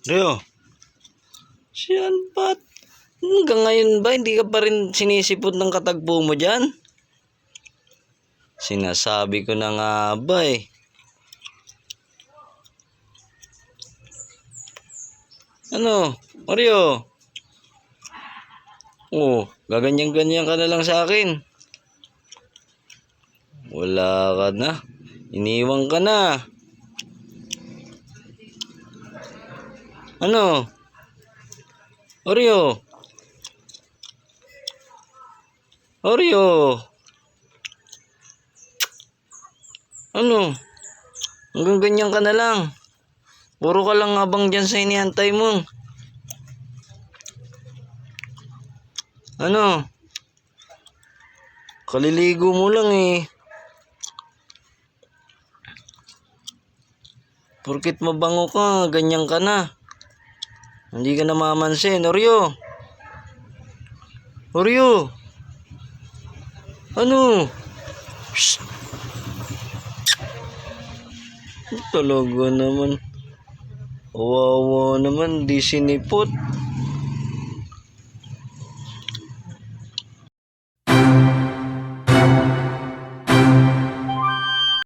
Rio, siyan ba't hanggang ngayon ba hindi ka pa rin sinisipot ng katagpo mo dyan? Sinasabi ko na nga ba eh. Ano, Mario? Oh, gaganyan-ganyan ka na lang sa akin. Wala ka na. Iniwan ka na. Ano? Oreo? Oreo? Ano? Hanggang ganyan ka na lang. Puro ka lang abang dyan sa inihantay mo. Ano? Kaliligo mo lang eh. Porkit mabango ka, ganyan ka na. Hindi ka na mamansin. Oreo? Oreo? Ano? Shh. Talaga naman. Wawa naman, di sinipot.